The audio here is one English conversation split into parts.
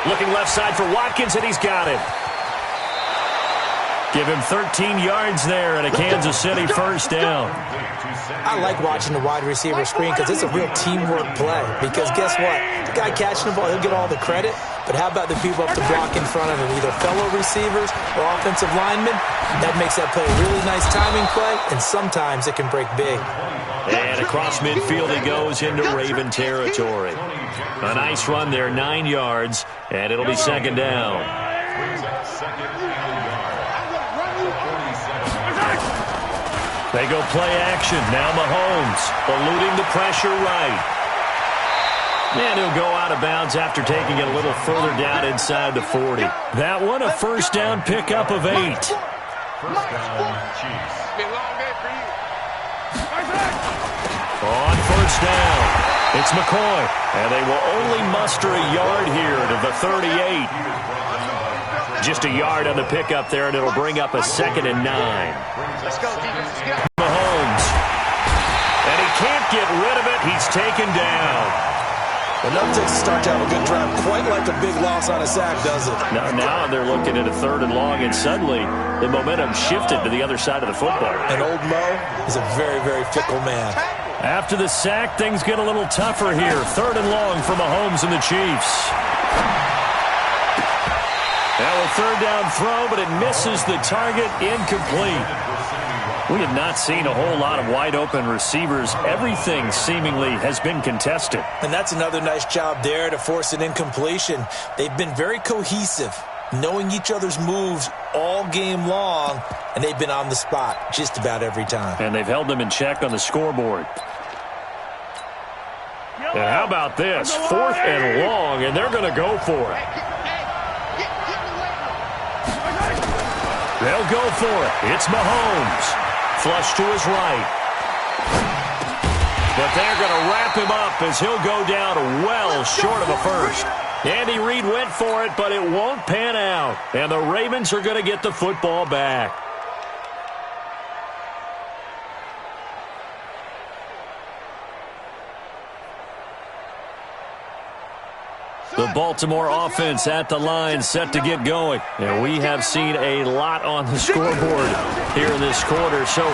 Looking left side for Watkins, and he's got it. Give him 13 yards there and a Kansas City first down. I like watching the wide receiver screen because it's a real teamwork play. Because guess what? The guy catching the ball, he'll get all the credit. But how about the people up the block in front of him, either fellow receivers or offensive linemen? That makes that play a really nice timing play, and sometimes it can break big. And across midfield he goes into Raven territory. A nice run there, 9 yards, and it'll be second down. They go play action. Now Mahomes eluding the pressure right. And he'll go out of bounds after taking it a little further down inside the 40. That one a first down pickup of 8. First down, Chiefs. On first down, it's McCoy. And they will only muster a yard here to the 38. Just a yard on the pickup there, and it'll bring up a 2nd and 9. Let's go, defense. Let's go. Mahomes. And he can't get rid of it. He's taken down. Well, nothing takes a start to have a good drive quite like a big loss on a sack, does it? Now they're looking at a 3rd and long, and suddenly the momentum shifted to the other side of the football. And old Mo is a very, very fickle man. After the sack, things get a little tougher here. 3rd and long for Mahomes and the Chiefs. Now a 3rd down throw, but it misses the target, incomplete. We have not seen a whole lot of wide-open receivers. Everything seemingly has been contested. And that's another nice job there to force an incompletion. They've been very cohesive, knowing each other's moves all game long, and they've been on the spot just about every time. And they've held them in check on the scoreboard. And how about this? 4th and long, and they're going to go for it. They'll go for it. It's Mahomes. Flush to his right. But they're going to wrap him up as he'll go down well short of a first. Andy Reid went for it, but it won't pan out. And the Ravens are going to get the football back. The Baltimore offense at the line, set to get going. And we have seen a lot on the scoreboard here in this quarter. So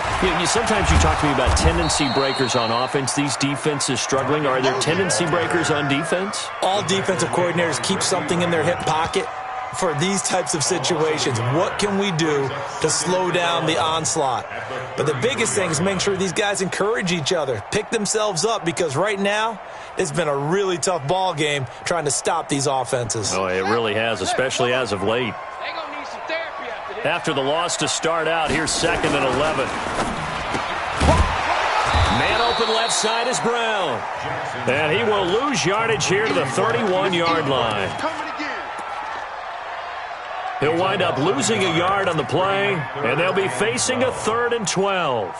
sometimes you talk to me about tendency breakers on offense. These defenses struggling. Are there tendency breakers on defense? All defensive coordinators keep something in their hip pocket for these types of situations. What can we do to slow down the onslaught? But the biggest thing is making sure these guys encourage each other, pick themselves up, because right now it's been a really tough ball game trying to stop these offenses. Oh, it really has, especially as of late. They're going to need some therapy after this. After the loss to start out, here's 2nd and 11. Man open left side is Brown. And he will lose yardage here to the 31-yard line. He'll wind up losing a yard on the play, and they'll be facing a 3rd and 12. Here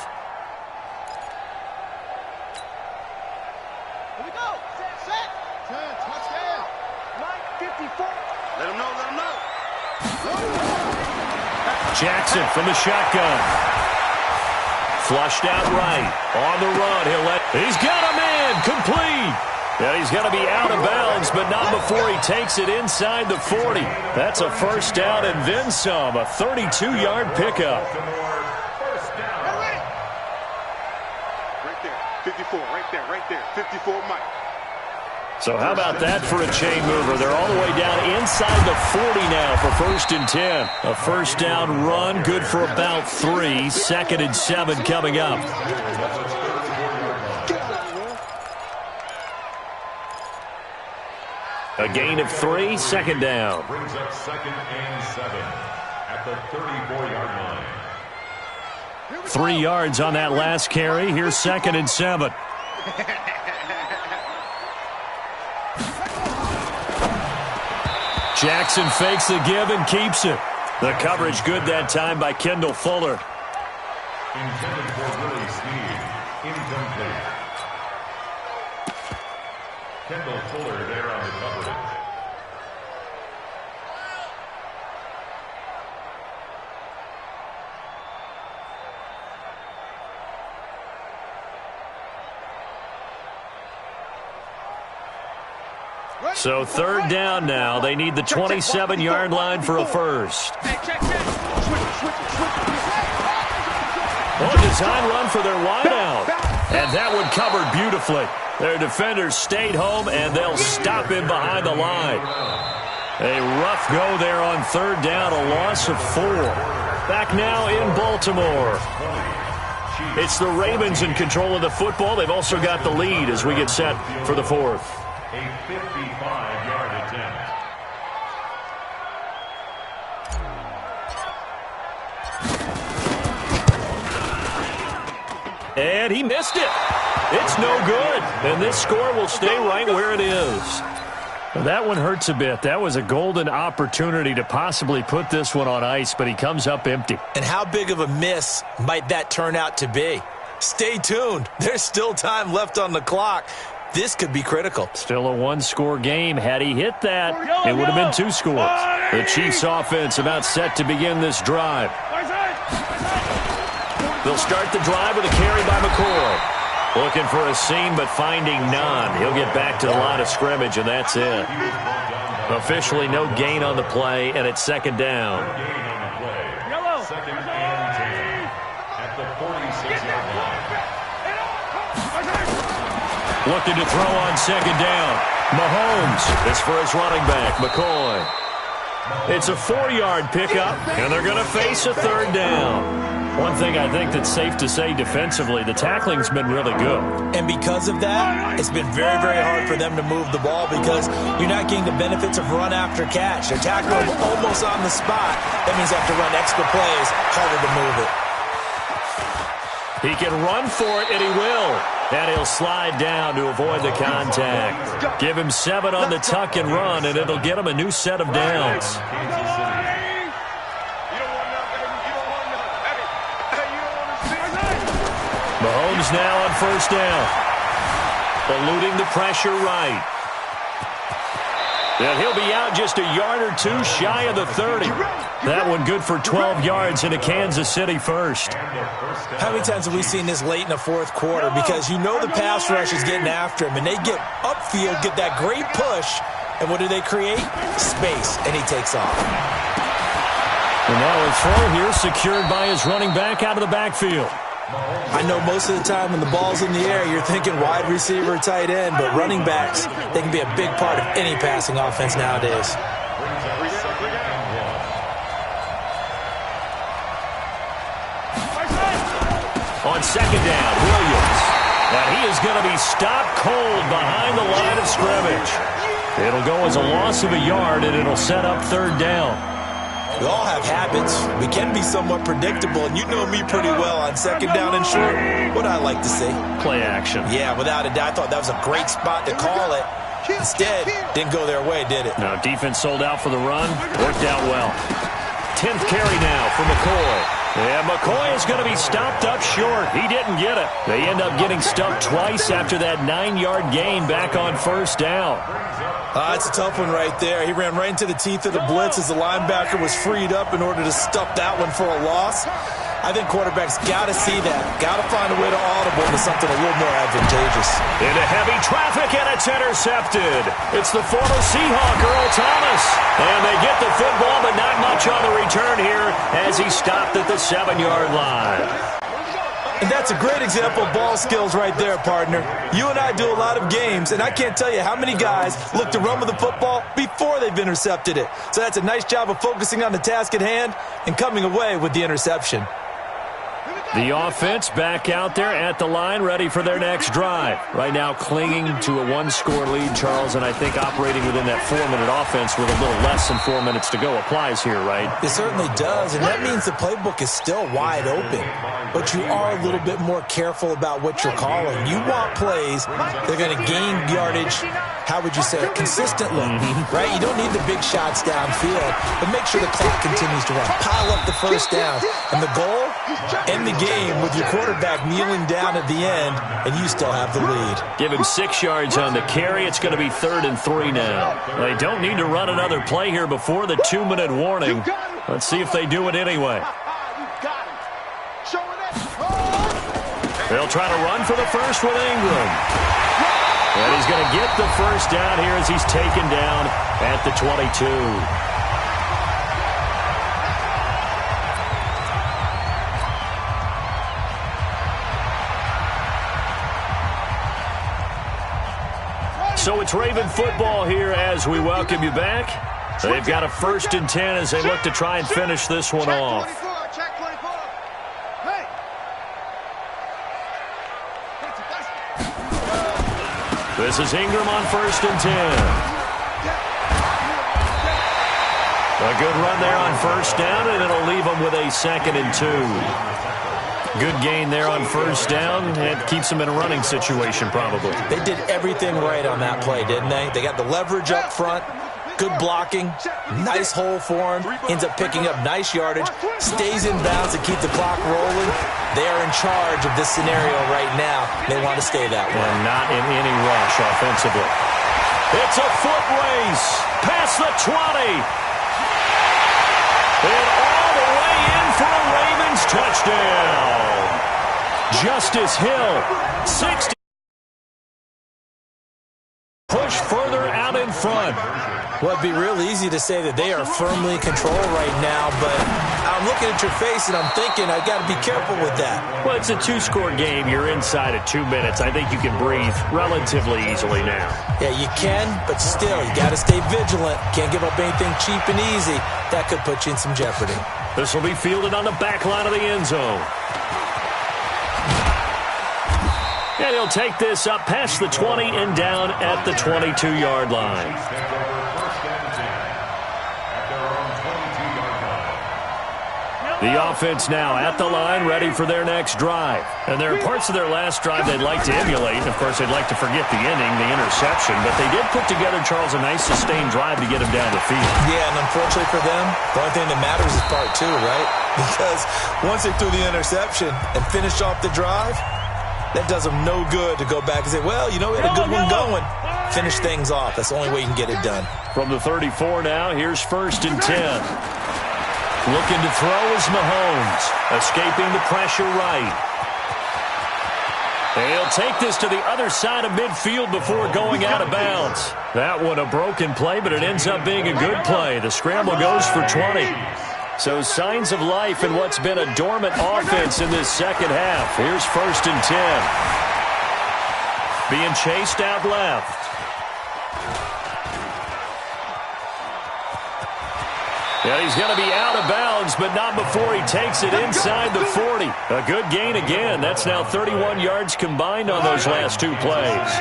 we go. Set. Turn, touchdown. Mike, 54. Let him know. Jackson from the shotgun. Flushed out right. On the run. He's got a man. Complete. Yeah, he's got to be out of bounds, but not before he takes it inside the 40. That's a first down and then some. A 32-yard pickup. Right there. 54. Right there. 54, Mike. So how about that for a chain mover? They're all the way down inside the 40 now for 1st and 10. A first down run, good for about 3. 2nd and 7 coming up. A gain of 3, 2nd down. Brings up 2nd and 7 at the 34-yard line. 3 yards on that last carry. Here's 2nd and 7. Jackson fakes the give and keeps it. The coverage good that time by Kendall Fuller. Intended for Willie Snead. Incomplete. Kendall Fuller there on the coverage. So third down now. They need the 27-yard line for a first. Design run for their wideout. And that one covered beautifully. Their defenders stayed home, and they'll stop him behind the line. A rough go there on third down, a loss of 4. Back now in Baltimore. It's the Ravens in control of the football. They've also got the lead as we get set for the fourth. A 55-yard attempt. And he missed it. It's no good. And this score will stay right where it is. Well, that one hurts a bit. That was a golden opportunity to possibly put this one on ice, but he comes up empty. And how big of a miss might that turn out to be? Stay tuned. There's still time left on the clock. This could be critical. Still a one-score game. Had he hit that, it would have been 2 scores. The Chiefs offense about set to begin this drive. They'll start the drive with a carry by McCoy. Looking for a seam, but finding none. He'll get back to the line of scrimmage, and that's it. Officially no gain on the play, and it's second down. Second and 10 at the 46-yard line. Looking to throw on second down. Mahomes is for his running back, McCoy. It's a 4-yard pickup, and they're going to face a third down. One thing I think that's safe to say defensively, the tackling's been really good. And because of that, it's been very, very hard for them to move the ball because you're not getting the benefits of run after catch. They're tackling almost on the spot. That means they have to run extra plays, harder to move it. He can run for it, and he will. And he'll slide down to avoid the contact. Give him 7 on the tuck and run, and it'll get him a new set of downs. Mahomes now on first down. Eluding the pressure right. And he'll be out just a yard or 2 shy of the 30. That one good for 12 yards into Kansas City first. How many times have we seen this late in the fourth quarter? Because you know the pass rush is getting after him, and they get upfield, get that great push, and what do they create? Space, and he takes off. And now a throw here secured by his running back out of the backfield. I know most of the time when the ball's in the air, you're thinking wide receiver, tight end, but running backs, they can be a big part of any passing offense nowadays. On second down, Williams. And he is going to be stopped cold behind the line of scrimmage. It'll go as a loss of a yard, and it'll set up third down. We all have habits. We can be somewhat predictable, and you know me pretty well on second down and short. What I like to see? Play action. Yeah, without a doubt. I thought that was a great spot to call it. Instead, didn't go their way, did it? No, defense sold out for the run. Worked out well. 10th carry now for McCoy. Yeah, McCoy is going to be stopped up short. He didn't get it. They end up getting stuffed twice after that 9-yard gain back on first down. That's a tough one right there. He ran right into the teeth of the blitz as the linebacker was freed up in order to stuff that one for a loss. I think quarterbacks got to see that. Got to find a way to audible into something a little more advantageous. Into heavy traffic, and it's intercepted. It's the former Seahawk, Earl Thomas. And they get the football, but not much on the return here as he stopped at the 7-yard line. And that's a great example of ball skills right there, partner. You and I do a lot of games, and I can't tell you how many guys look to run with the football before they've intercepted it. So that's a nice job of focusing on the task at hand and coming away with the interception. The offense back out there at the line, ready for their next drive. Right now clinging to a 1-score lead, Charles, and I think operating within that 4-minute offense with a little less than 4 minutes to go applies here, right? It certainly does, and that means the playbook is still wide open. But you are a little bit more careful about what you're calling. You want plays that are going to gain yardage, how would you say it, consistently, right? You don't need the big shots downfield, but make sure the clock continues to run. Pile up the first down, and the goal, end the game with your quarterback kneeling down at the end, and you still have the lead. Give him 6 yards on the carry. It's going to be 3rd and 3 now. They don't need to run another play here before the 2-minute warning. Let's see if they do it anyway. They'll try to run for the first with Ingram. And he's going to get the first down here as he's taken down at the 22. So it's Raven football here as we welcome you back. They've got a 1st and 10 as they look to try and finish this one off. Check 24. Hey. This is Ingram on 1st and 10. A good run there on 1st down, and it'll leave them with a 2nd and 2. Good gain there on 1st down. It keeps them in a running situation, probably. They did everything right on that play, didn't they? They got the leverage up front, good blocking, nice hole for him, ends up picking up nice yardage, stays in bounds to keep the clock rolling. They are in charge of this scenario right now. They want to stay that way. And not in any rush offensively. It's a foot race past the 20. And all the way in for a Ravens touchdown. Justice Hill, 60. Push further out in front. Well, it'd be real easy to say that they are firmly in control right now, but I'm looking at your face and I'm thinking I got to be careful with that. Well, it's a 2-score game. You're inside at 2 minutes. I think you can breathe relatively easily now. Yeah, you can, but still, you got to stay vigilant. Can't give up anything cheap and easy. That could put you in some jeopardy. This will be fielded on the back line of the end zone. And he'll take this up past the 20 and down at the 22-yard line. The offense now at the line, ready for their next drive. And there are parts of their last drive they'd like to emulate. Of course, they'd like to forget the ending, the interception. But they did put together, Charles, a nice sustained drive to get him down the field. Yeah, and unfortunately for them, the only thing that matters is part 2, right? Because once they threw the interception and finished off the drive, that does them no good to go back and say, well, you know, we had a good one going. Finish things off. That's the only way you can get it done. From the 34 now, here's 1st and 10. Looking to throw is Mahomes. Escaping the pressure right. He'll take this to the other side of midfield before going out of bounds. That one a broken play, but it ends up being a good play. The scramble goes for 20. So signs of life in what's been a dormant offense in this second half. Here's 1st and 10. Being chased out left. Yeah, he's going to be out of bounds, but not before he takes it inside the 40. A good gain again. That's now 31 yards combined on those last 2 plays.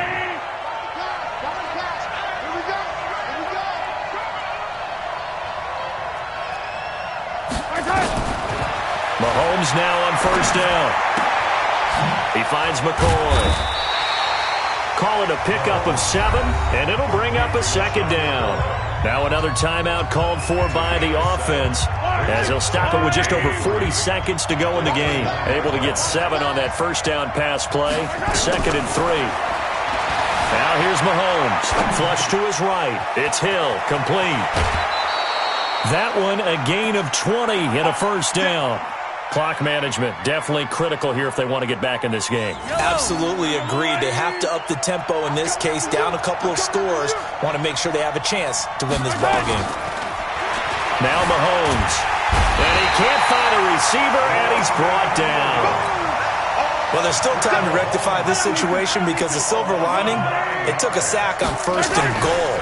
Mahomes now on 1st down. He finds McCoy. Call it a pickup of 7, and it'll bring up a 2nd down. Now another timeout called for by the offense as he'll stop it with just over 40 seconds to go in the game. Able to get 7 on that 1st down pass play. 2nd and 3. Now here's Mahomes. Flush to his right. It's Hill. Complete. That one a gain of 20 and a 1st down. Clock management definitely critical here if they want to get back in this game. Absolutely agreed. They have to up the tempo in this case, down a couple of scores. Want to make sure they have a chance to win this ball game. Now Mahomes. And he can't find a receiver, and he's brought down. Well, there's still time to rectify this situation because the silver lining, it took a sack on 1st and goal.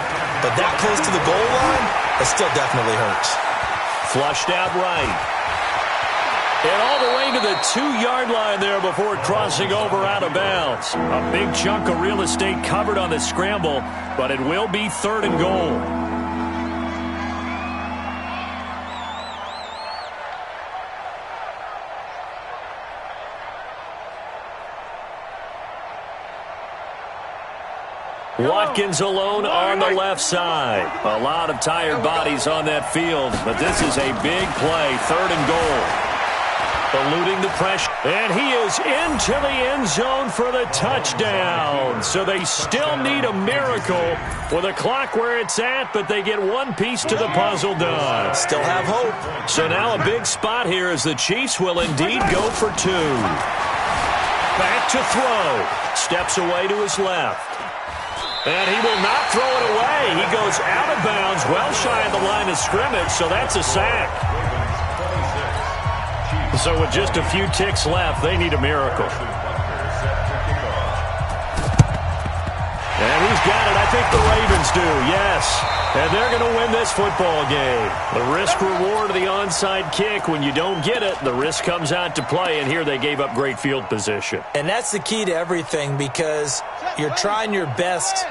But that close to the goal line, it still definitely hurts. Flushed out right. And all the way to the 2-yard line there before crossing over out of bounds. A big chunk of real estate covered on the scramble, but it will be 3rd and goal. Watkins alone on the left side. A lot of tired bodies on that field, but this is a big play, 3rd and goal. Eluding the pressure, and he is into the end zone for the touchdown. So they still need a miracle with a clock where it's at, but they get one piece to the puzzle done. Still have hope. So now a big spot here as the Chiefs will indeed go for 2. Back to throw. Steps away to his left. And he will not throw it away. He goes out of bounds, well shy of the line of scrimmage, so that's a sack. So with just a few ticks left, they need a miracle. And he's got it. I think the Ravens do, yes. And they're going to win this football game. The risk-reward of the onside kick. When you don't get it, the risk comes out to play, and here they gave up great field position. And that's the key to everything, because you're trying your best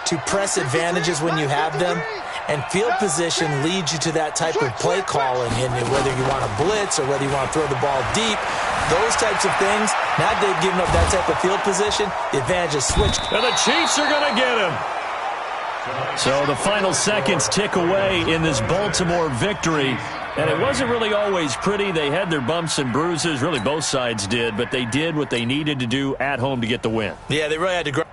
to press advantages when you have them, and field position leads you to that type of play calling, and whether you want to blitz or whether you want to throw the ball deep, those types of things. Now they've given up that type of field position, the advantage is switched. And the Chiefs are going to get him. So the final seconds tick away in this Baltimore victory. And it wasn't really always pretty. They had their bumps and bruises. Really, both sides did. But they did what they needed to do at home to get the win. Yeah, they really had to